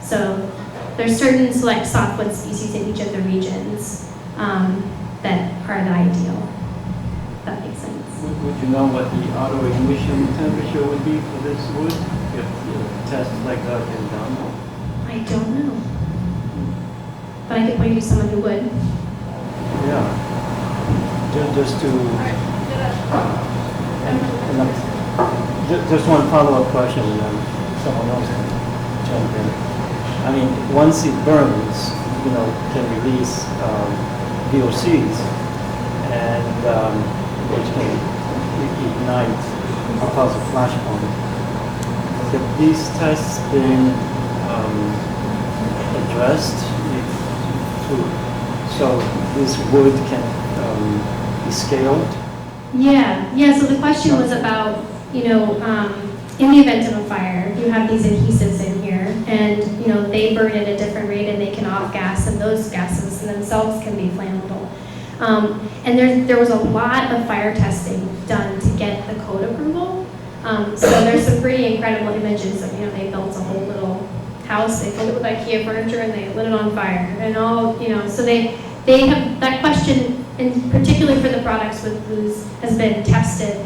So there's certain select softwood species in each of the regions that are the ideal. If that makes sense. Would you know what the auto ignition temperature would be for this wood if tests like that have been done? I don't know. But I could point you to someone who would. Yeah. Just one follow-up question, and then someone else can jump in. I mean, once it burns, can release VOCs, and which can ignite or cause a flashpoint. Have these tests been addressed so this wood can be scaled? Yeah. So the question was about, in the event of a fire, you have these adhesives in here, and they burn at a different rate, and they can off-gas, and those gases themselves can be flammable. And there was a lot of fire testing done to get the code approval. So there's some pretty incredible images of, they built a whole little house, they filled it with IKEA furniture, and they lit it on fire, and all, so they have that question, and particularly for the products with glues, has been tested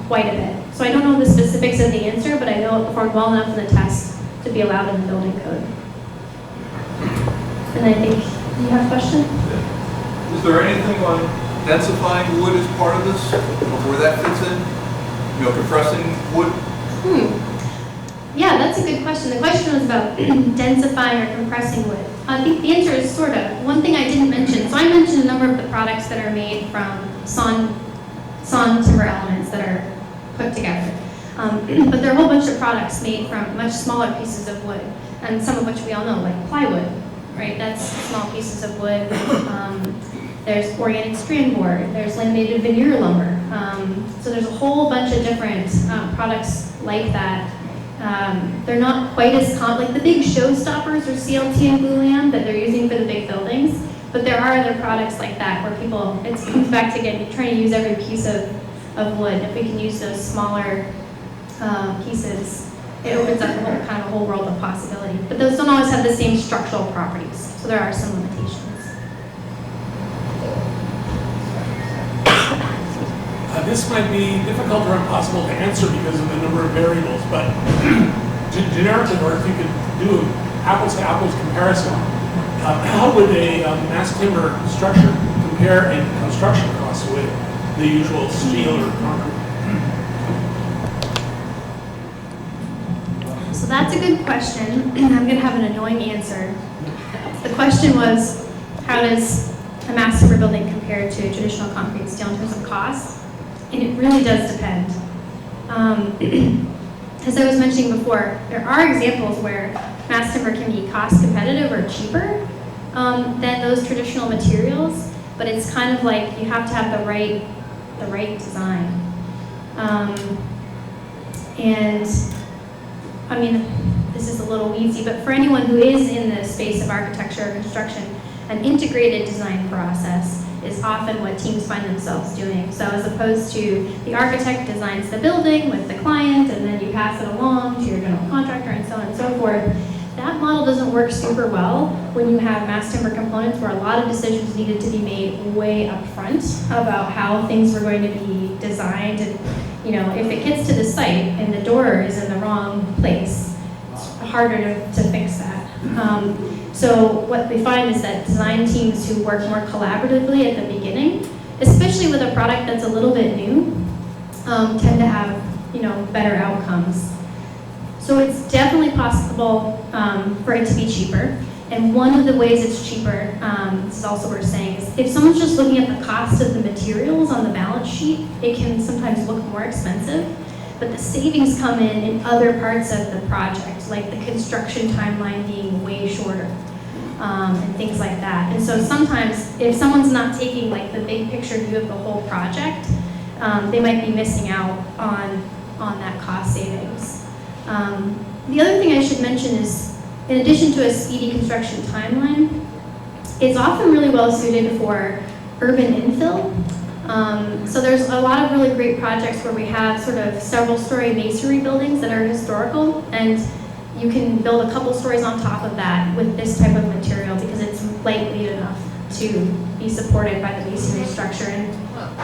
quite a bit. So I don't know the specifics of the answer, but I know it performed well enough in the test to be allowed in the building code. And I think, you have a question? Is there anything on densifying wood as part of this, where that fits in? Compressing wood? Yeah, that's a good question. The question was about densifying or compressing wood. I think the answer is sort of. One thing I didn't mention, so I mentioned a number of the products that are made from sawn timber elements that are put together. But there are a whole bunch of products made from much smaller pieces of wood, and some of which we all know, like plywood, right? That's small pieces of wood. There's organic strand board, there's laminated veneer lumber. So there's a whole bunch of different products like that. They're not quite as like the big showstoppers are CLT and glulam that they're using for the big buildings, but there are other products like that where it comes back to again, trying to use every piece of wood. If we can use those smaller pieces, it opens up a whole world of possibility. But those don't always have the same structural properties, so there are some limitations. This might be difficult or impossible to answer because of the number of variables, but generically, or if you could do an apples-to-apples comparison, how would a mass timber structure compare in construction costs with the usual steel or concrete? So that's a good question. I'm going to have an annoying answer. the question was, how does a mass timber building compare to traditional concrete and steel in terms of cost? And it really does depend. As I was mentioning before, there are examples where mass timber can be cost competitive or cheaper than those traditional materials, but it's kind of like you have to have the right design. And I mean, this is a little weezy, but for anyone who is in the space of architecture or construction, an integrated design process is often what teams find themselves doing. So as opposed to the architect designs the building with the client and then you pass it along to your general contractor and so on and so forth, that model doesn't work super well when you have mass timber components where a lot of decisions needed to be made way up front about how things were going to be designed. And you know, if it gets to the site and the door is in the wrong place, it's harder to fix that. So what we find is that design teams who work more collaboratively at the beginning, especially with a product that's a little bit new, tend to have, you know, better outcomes. So it's definitely possible for it to be cheaper. And one of the ways it's cheaper, this is also worth saying, is if someone's just looking at the cost of the materials on the balance sheet, it can sometimes look more expensive. But the savings come in other parts of the project, like the construction timeline being way shorter, and things like that. And so sometimes, if someone's not taking like the big picture view of the whole project, they might be missing out on that cost savings. The other thing I should mention is, in addition to a speedy construction timeline, it's often really well suited for urban infill. So there's a lot of really great projects where we have sort of several-story masonry buildings that are historical, and you can build a couple stories on top of that with this type of material because it's lightweight enough to be supported by the masonry structure. And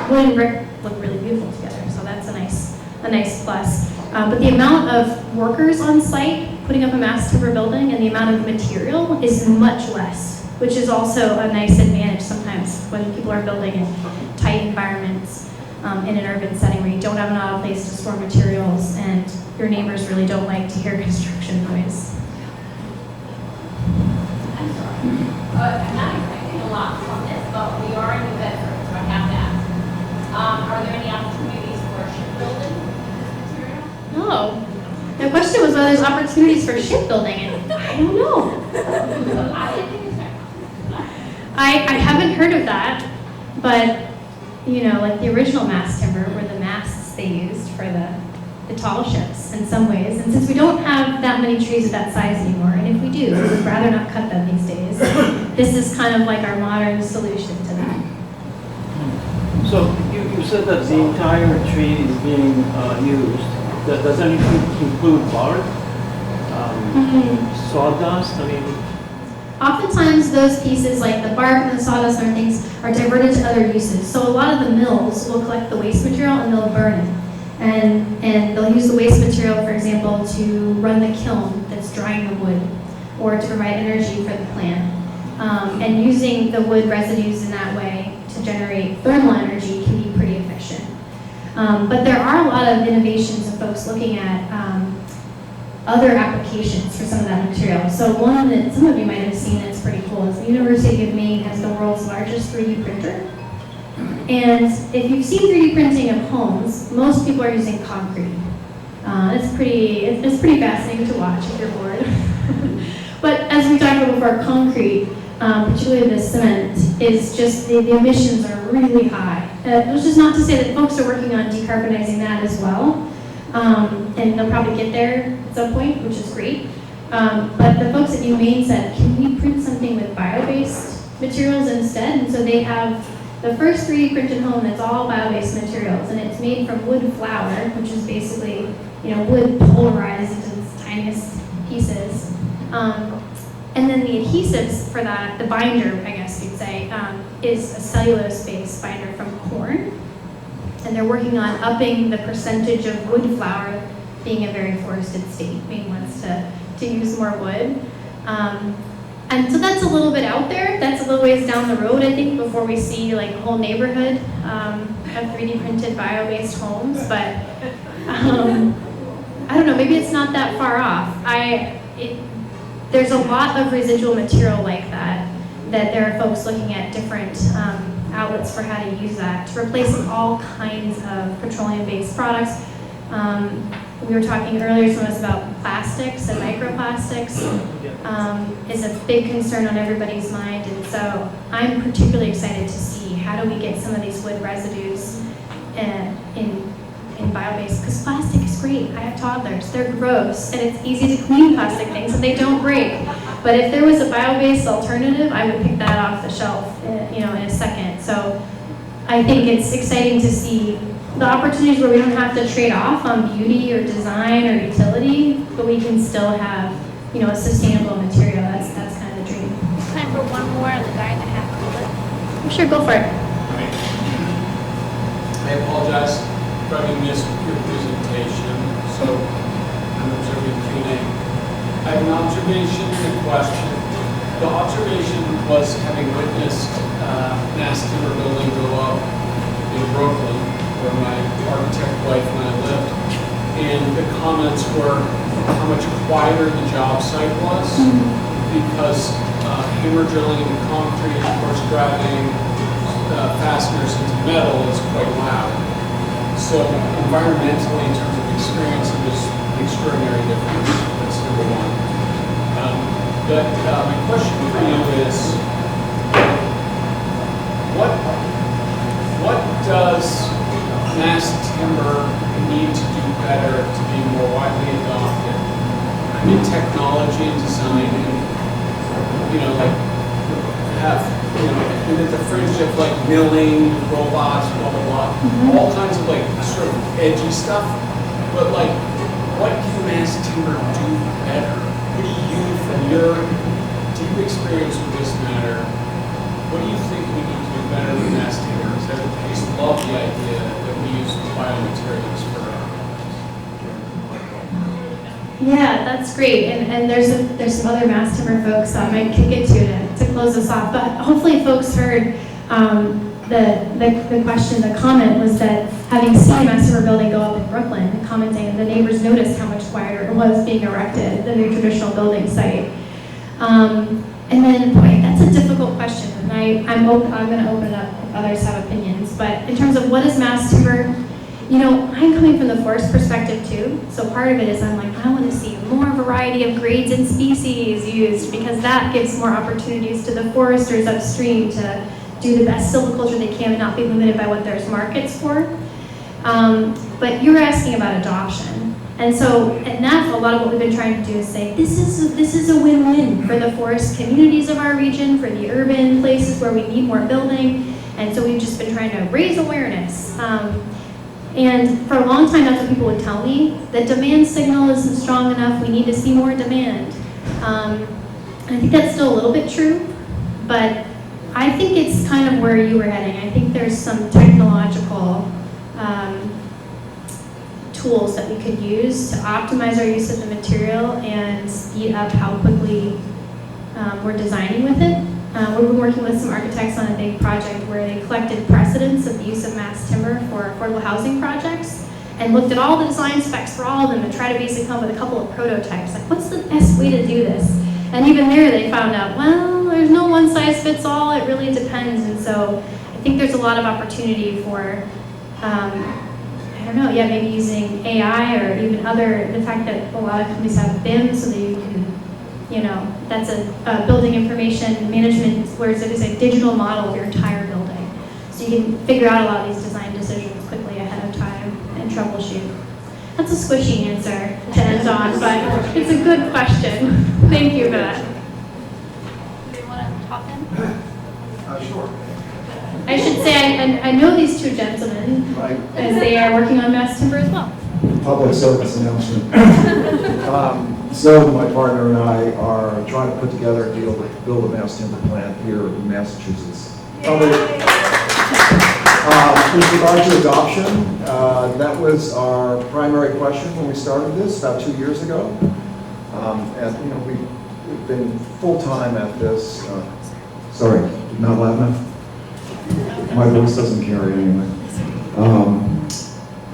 wood and brick look really beautiful together, so that's a nice plus. But the amount of workers on site putting up a mass timber building and the amount of material is much less, which is also a nice advantage sometimes when people are building in tight environments in an urban setting where you don't have a place to store materials and your neighbors really don't like to hear construction noise. I'm sorry. I'm not expecting a lot from this, but we are in New Bedford, so I have to ask. Are there any opportunities for shipbuilding with this material? No. The question was whether there's opportunities for shipbuilding, and I don't know. I didn't think so. I haven't heard of that, but you know, like the original mast timber were the masts they used for the tall ships in some ways. And since we don't have that many trees of that size anymore, and if we do, we would rather not cut them these days, this is kind of like our modern solution to that. So you said that the entire tree is being used. Does that include bark? Sawdust? I mean, oftentimes those pieces like the bark and the sawdust and things are diverted to other uses. So a lot of the mills will collect the waste material and they'll burn it. And they'll use the waste material, for example, to run the kiln that's drying the wood or to provide energy for the plant. And using the wood residues in that way to generate thermal energy can be pretty efficient. But there are a lot of innovations and folks looking at other applications for some of that material. So one that some of you might have seen that's pretty cool is the University of Maine has the world's largest 3D printer. And if you've seen 3D printing of homes, most people are using concrete. It's pretty fascinating to watch if you're bored. But as we talked about before, concrete, particularly the cement, is just, the emissions are really high. Which is not to say that folks are working on decarbonizing that as well. And they'll probably get there at some point, which is great. But the folks at UMaine said, can we print something with bio-based materials instead? And so they have the first 3D printed home that's all bio-based materials, and it's made from wood flour, which is basically, you know, wood pulverized into its tiniest pieces. And then the adhesives for that, the binder, I guess you'd say, is a cellulose-based binder from corn. And they're working on upping the percentage of wood flour, being a very forested state. Maine wants to use more wood. And so that's a little bit out there. That's a little ways down the road, I think, before we see like a whole neighborhood have 3D printed bio-based homes. But I don't know, maybe it's not that far off. there's a lot of residual material like that there are folks looking at different outlets for how to use that to replace all kinds of petroleum-based products. We were talking earlier, some of us, about plastics and microplastics is a big concern on everybody's mind, and so I'm particularly excited to see how do we get some of these wood residues in bio-based, because plastic is great. I have toddlers, they're gross, and it's easy to clean plastic things and they don't break. But if there was a bio-based alternative, I would pick that off the shelf, in a second. So I think it's exciting to see the opportunities where we don't have to trade off on beauty or design or utility, but we can still have, a sustainable material. That's kind of the dream. Time for one more, and the guy in the hat hold it. Sure, go for it. I apologize for having missed your presentation, so I'm observing Q&A. I have an observation and a question. The observation was having witnessed mass timber building go up in Brooklyn, where my architect wife and I lived, and the comments were how much quieter the job site was because hammer drilling into concrete, of course, driving fasteners into metal is quite loud. So environmentally, in terms of experience, it was an extraordinary difference. That's number one. But my question for you is, what does mass timber need to do better to be more widely adopted? I mean, technology and design, and have and at the fringe of milling, robots, blah blah blah, all kinds of sort of edgy stuff. But what can mass timber do better? What do you, from your deep experience with this matter, what do you think we need to do better with mass timber? Because I just love the idea that we use biomaterials for our Yeah, that's great, and there's some other mass timber folks that might kick it to close us off. But hopefully, folks heard the question. The comment was that having seen a mass timber building go up in Brooklyn, commenting the neighbors noticed how much quieter it was being erected than their traditional building site. And then, boy, that's a difficult question, and I'm going to open it up if others have opinions. But in terms of what is mass timber, I'm coming from the forest perspective too. So part of it is I want to see more variety of grades and species used, because that gives more opportunities to the foresters upstream to do the best silviculture they can and not be limited by what there's markets for. But you're asking about adoption. And so at NAF, a lot of what we've been trying to do is say, this is a win-win for the forest communities of our region, for the urban places where we need more building. And so we've just been trying to raise awareness. And for a long time, that's what people would tell me. The demand signal isn't strong enough. We need to see more demand. I think that's still a little bit true, but I think it's kind of where you were heading. I think there's some technological tools that we could use to optimize our use of the material and speed up how quickly we're designing with it. We've been working with some architects on a big project where they collected precedents of the use of mass timber for affordable housing projects and looked at all the design specs for all of them and tried to basically come up with a couple of prototypes. What's the best way to do this? And even there they found out, well, there's no one size fits all, it really depends. And so I think there's a lot of opportunity for, maybe using AI or even the fact that a lot of companies have BIM so that you can, that's a building information management where it's a digital model of your entire building. So you can figure out a lot of these design decisions quickly ahead of time and troubleshoot. That's a squishy answer to end on, but it's a good question. Thank you for that. Do you want to talk in? Sure. I should say I know these two gentlemen, Right. as they are working on mass timber as well. Public service announcement. So my partner and I are trying to put together a deal to build a mass timber plant here in Massachusetts. With regard to adoption, that was our primary question when we started this about 2 years ago. And we've been full-time at this. Sorry, not loud enough? My voice doesn't carry anyway.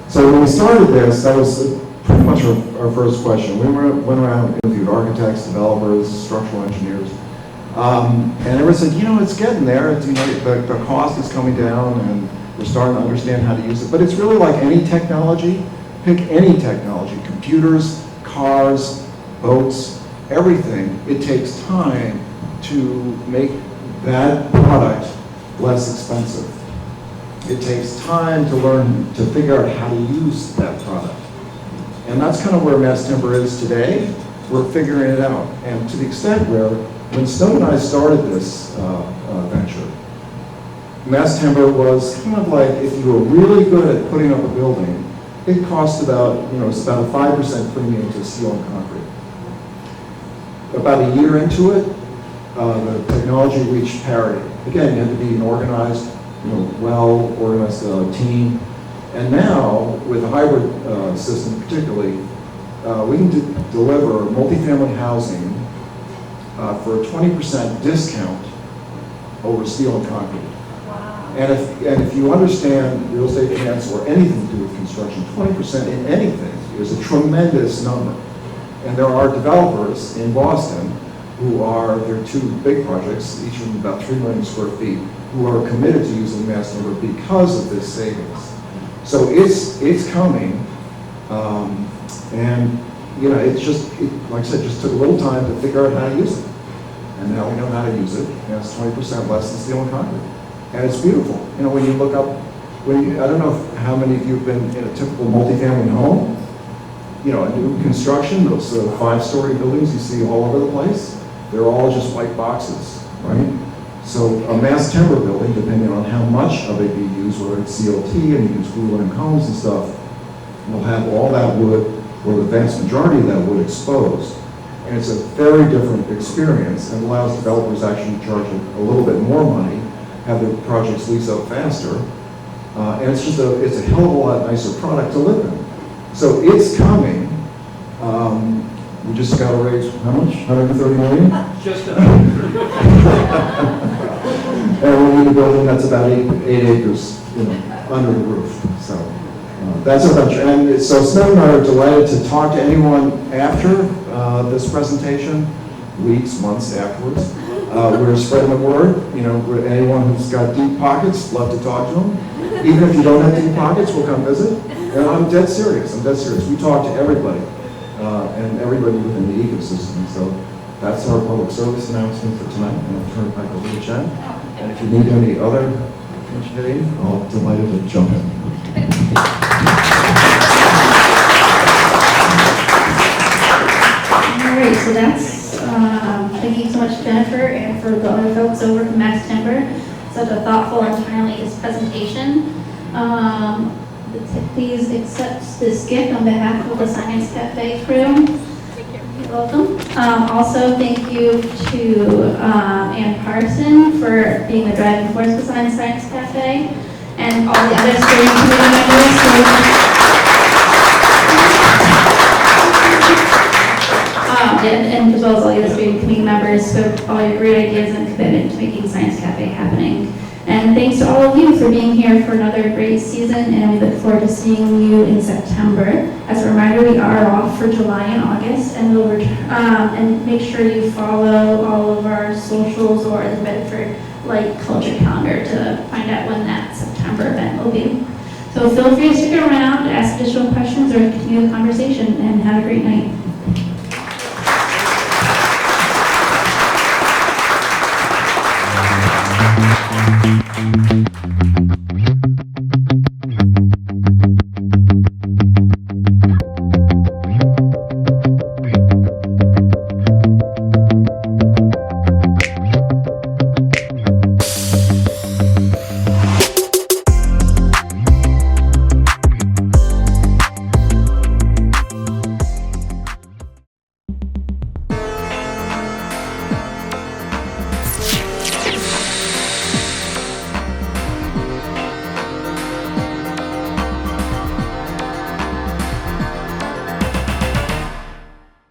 So when we started this, that was pretty much much our first question. We went around and interviewed architects, developers, structural engineers. And everyone said, it's getting there. It's, the cost is coming down and we're starting to understand how to use it. But it's really like any technology. Pick any technology, computers, cars, boats, everything. It takes time to make that product less expensive. It takes time to learn to figure out how to use that product. And that's kind of where mass timber is today. We're figuring it out. And to the extent where, when Stone and I started this venture, mass timber was kind of like, if you were really good at putting up a building, it cost about, it's about a 5% premium to steel and concrete. About a year into it, the technology reached parity. Again, you had to be an organized, well-organized team. And now, with a hybrid system particularly, we can deliver multifamily housing for a 20% discount over steel and concrete. Wow. And if you understand real estate finance or anything to do with construction, 20% in anything is a tremendous number. And there are developers in Boston there are 2 big projects, each of them about 3 million square feet, who are committed to using mass timber because of this savings. So it's coming, and it's just, like I said, just took a little time to figure out how to use it. And now we know how to use it, and it's 20% less than steel and concrete. And it's beautiful. When you look up, I don't know how many of you have been in a typical multifamily home, a new construction, those 5-story buildings you see all over the place, they're all just white boxes, right? So a mass timber building, depending on how much of it you use, whether it's CLT and you use glue-line cones and stuff, will have all that wood, or the vast majority of that wood exposed. And it's a very different experience and allows developers actually to charge a little bit more money, have their projects lease up faster, and it's a hell of a lot nicer product to live in. So it's coming. We just got to raise, how much? 130 million? Just And we need a building that's about 8 acres, under the roof. So that's our venture. And so Snow and I are delighted to talk to anyone after this presentation, weeks, months afterwards. We're spreading the word. Anyone who's got deep pockets, love to talk to them. Even if you don't have deep pockets, we'll come visit. And I'm dead serious. We talk to everybody. And everybody within the ecosystem. So that's our public service announcement for tonight, and I'll turn it back over to Jen. And if you need any other information, I'll be delighted to jump in. All right, so that's, thank you so much, Jennifer, and for the other folks over from Mass Timber. Such a thoughtful and timely presentation. Please accept this gift on behalf of the Science Cafe crew. You're welcome. Also, thank you to Ann Parson for being the driving force behind Science Cafe, and all the other steering committee members. And as well as all the other steering committee members for all your great ideas and commitment to making Science Cafe happening. And thanks to all of you for being here for another great season, and we look forward to seeing you in September. As a reminder, we are off for July and August, and we'll and make sure you follow all of our socials or the Bedford Light Culture calendar to find out when that September event will be. So feel free to stick around, ask additional questions, or continue the conversation, and have a great night. Thank you.